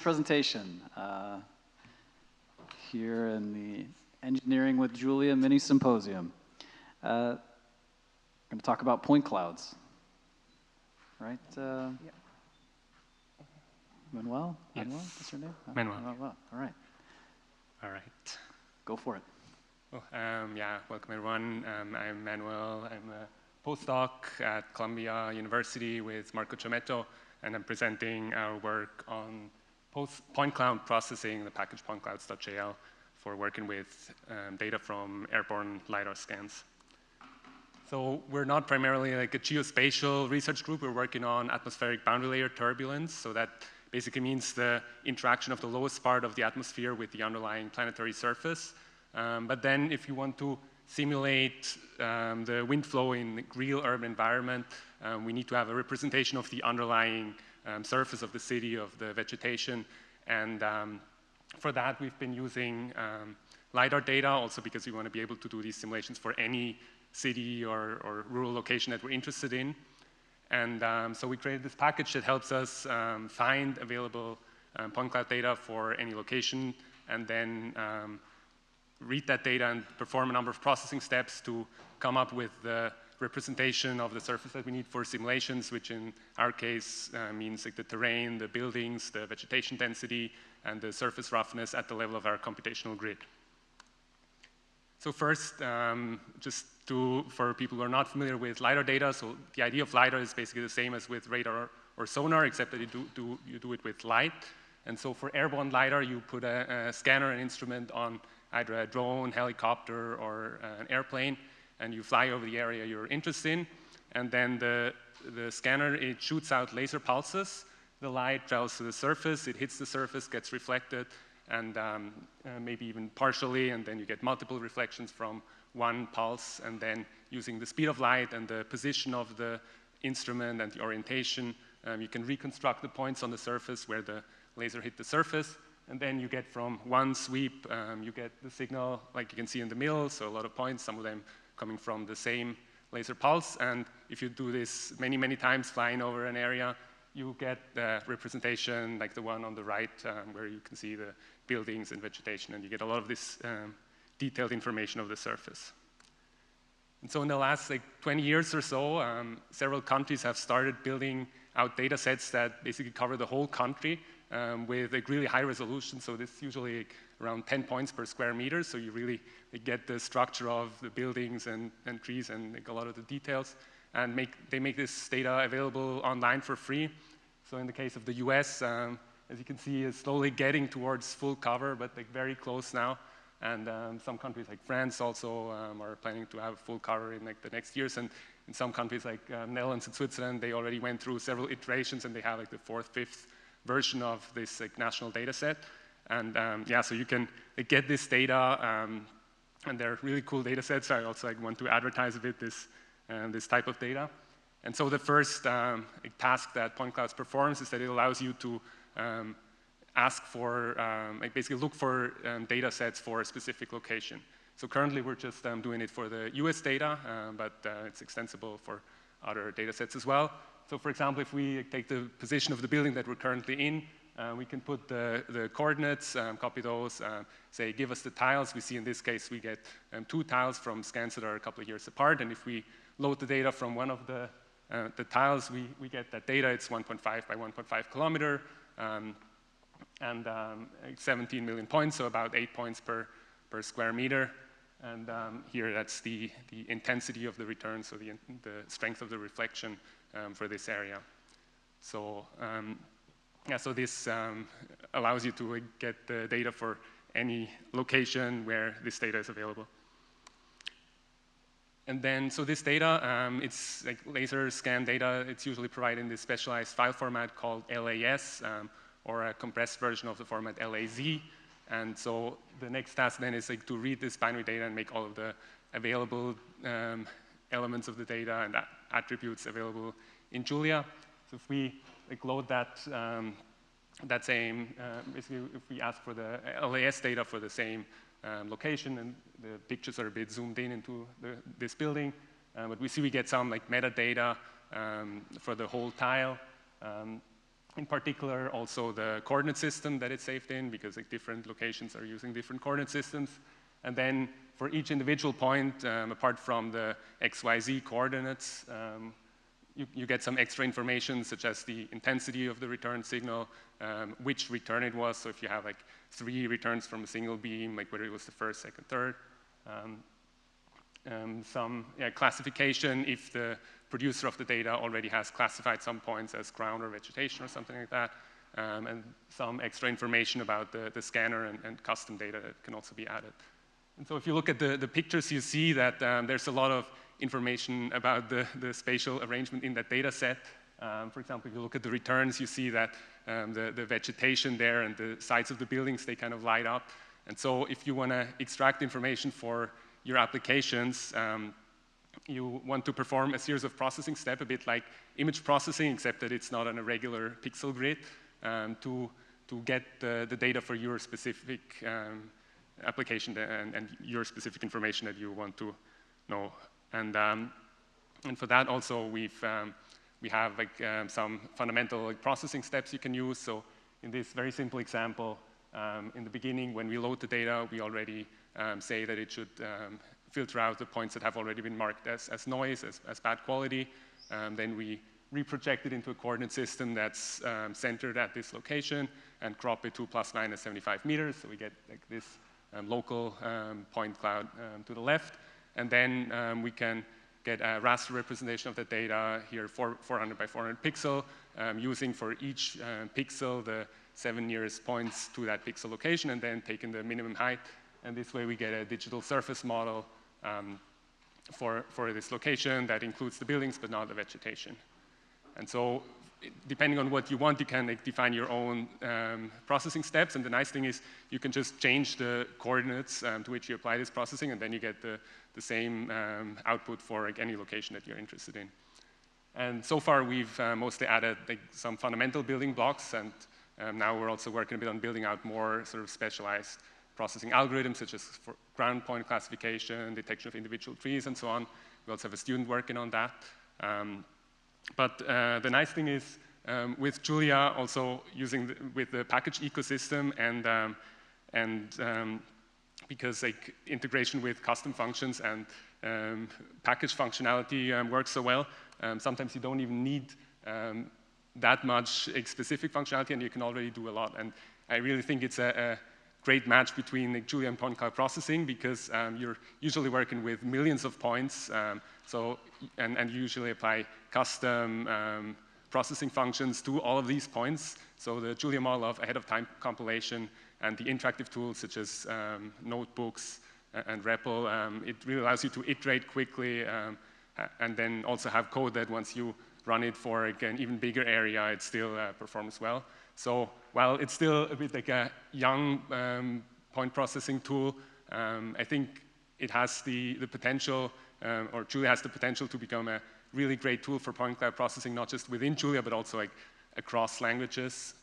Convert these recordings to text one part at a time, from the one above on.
Presentation here in the Engineering with Julia mini symposium. I'm going to talk about point clouds, right? Yeah. Manuel? Yes. Manuel, that's your name? Manuel. All right. All right. Go for it. Well, yeah, welcome everyone. I'm Manuel. I'm a postdoc at Columbia University with Marco Giometto, and I'm presenting our work on point cloud processing, the package PointClouds.jl, for working with data from airborne lidar scans. So we're not primarily like a geospatial research group. We're working on atmospheric boundary layer turbulence. So that basically means the interaction of the lowest part of the atmosphere with the underlying planetary surface. But then if you want to simulate the wind flow in real urban environment, we need to have a representation of the underlying surface of the city, of the vegetation. And for that, we've been using lidar data, also because we want to be able to do these simulations for any city or rural location that we're interested in. And so we created this package that helps us find available point cloud data for any location, and then read that data and perform a number of processing steps to come up with the representation of the surface that we need for simulations, which in our case means like the terrain, the buildings, the vegetation density, and the surface roughness at the level of our computational grid. So first, for people who are not familiar with LiDAR data, so the idea of LiDAR is basically the same as with radar or sonar, except that you do it with light. And so for airborne LiDAR, you put a scanner and instrument on either a drone, helicopter, or an airplane, and you fly over the area you're interested in. And then the scanner, it shoots out laser pulses. The light travels to the surface, it hits the surface, gets reflected, and maybe even partially, and then you get multiple reflections from one pulse. And then using the speed of light and the position of the instrument and the orientation, you can reconstruct the points on the surface where the laser hit the surface. And then you get from one sweep, you get the signal like you can see in the middle, so a lot of points, some of them coming from the same laser pulse. And if you do this many, many times flying over an area, you get the representation like the one on the right, where you can see the buildings and vegetation, and you get a lot of this detailed information of the surface. And so in the last 20 years or so, several countries have started building out data sets that basically cover the whole country with a really high resolution. So this is usually around 10 points per square meter. So you really get the structure of the buildings and trees and a lot of the details. And they make this data available online for free. So in the case of the US, as you can see, is slowly getting towards full cover, but very close now. And some countries like France also are planning to have full cover in the next years. And in some countries like Netherlands and Switzerland, they already went through several iterations, and they have the fourth, fifth version of this national data set. And yeah, so you can get this data, and they're really cool data sets. I also want to advertise a bit this type of data. And so the first task that PointClouds performs is that it allows you to ask for, basically look for data sets for a specific location. So currently we're just doing it for the US data, but it's extensible for other data sets as well. So for example, if we take the position of the building that we're currently in, we can put the coordinates, copy those, say give us the tiles. We see in this case we get 2 tiles from scans that are a couple of years apart, and if we load the data from one of the tiles, we get that data. It's 1.5 by 1.5 kilometer, and 17 million points, so about 8 points per square meter. And here that's the intensity of the return, so the strength of the reflection for this area. So yeah, so this allows you to get the data for any location where this data is available. And then, so this data, it's laser scan data. It's usually provided in this specialized file format called LAS, or a compressed version of the format LAZ. And so the next task then is to read this binary data and make all of the available elements of the data and attributes available in Julia. So if we load that same, basically if we ask for the LAS data for the same location, and the pictures are a bit zoomed in into this building, but we see we get some metadata for the whole tile. In particular, also the coordinate system that it's saved in, because like, different locations are using different coordinate systems. And then for each individual point, apart from the XYZ coordinates, you get some extra information, such as the intensity of the return signal, which return it was. So if you have like 3 returns from a single beam, like whether it was the first, second, third. Some classification if the producer of the data already has classified some points as ground or vegetation or something like that. And some extra information about the scanner and custom data that can also be added. And so if you look at the pictures, you see that there's a lot of information about the spatial arrangement in that data set. For example, if you look at the returns, you see that the vegetation there and the sides of the buildings, they kind of light up. And so if you want to extract information for your applications, you want to perform a series of processing steps, a bit like image processing, except that it's not on a regular pixel grid, to get the data for your specific application and your specific information that you want to know. And for that also, we have like some fundamental like, processing steps you can use. So in this very simple example, in the beginning, when we load the data, we already say that it should filter out the points that have already been marked as noise, as bad quality. Then we reproject it into a coordinate system that's centered at this location and crop it to ± 75 meters. So we get like this local point cloud to the left. And then we can get a raster representation of the data here, 400 by 400 pixel, using for each pixel the 7 nearest points to that pixel location, and then taking the minimum height. And this way we get a digital surface model for this location that includes the buildings but not the vegetation. And so depending on what you want, you can like, define your own processing steps. And the nice thing is you can just change the coordinates to which you apply this processing, and then you get the same output for like, any location that you're interested in. And so far, we've mostly added like, some fundamental building blocks, and now we're also working a bit on building out more sort of specialized processing algorithms, such as for ground point classification, detection of individual trees, and so on. We also have a student working on that. But the nice thing is, with Julia, also using with the package ecosystem and because like integration with custom functions and package functionality works so well, sometimes you don't even need that much specific functionality, and you can already do a lot. And I really think it's a great match between like, Julia and point cloud processing, because you're usually working with millions of points, and you usually apply custom processing functions to all of these points. So the Julia model of ahead-of-time compilation and the interactive tools such as notebooks and REPL, it really allows you to iterate quickly and then also have code that once you run it for like, an even bigger area, it still performs well. So while it's still a bit like a young point processing tool, I think it has the potential, or Julia has the potential to become a really great tool for point cloud processing, not just within Julia, but also like across languages.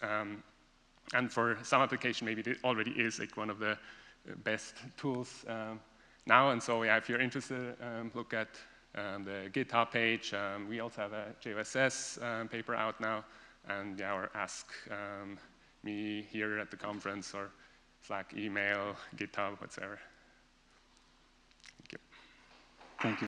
And for some application, maybe it already is like one of the best tools now. And so yeah, if you're interested, look at the GitHub page. We also have a JOSS paper out now. And yeah, or ask me here at the conference, or Slack, email, GitHub, whatever. Thank you. Thank you.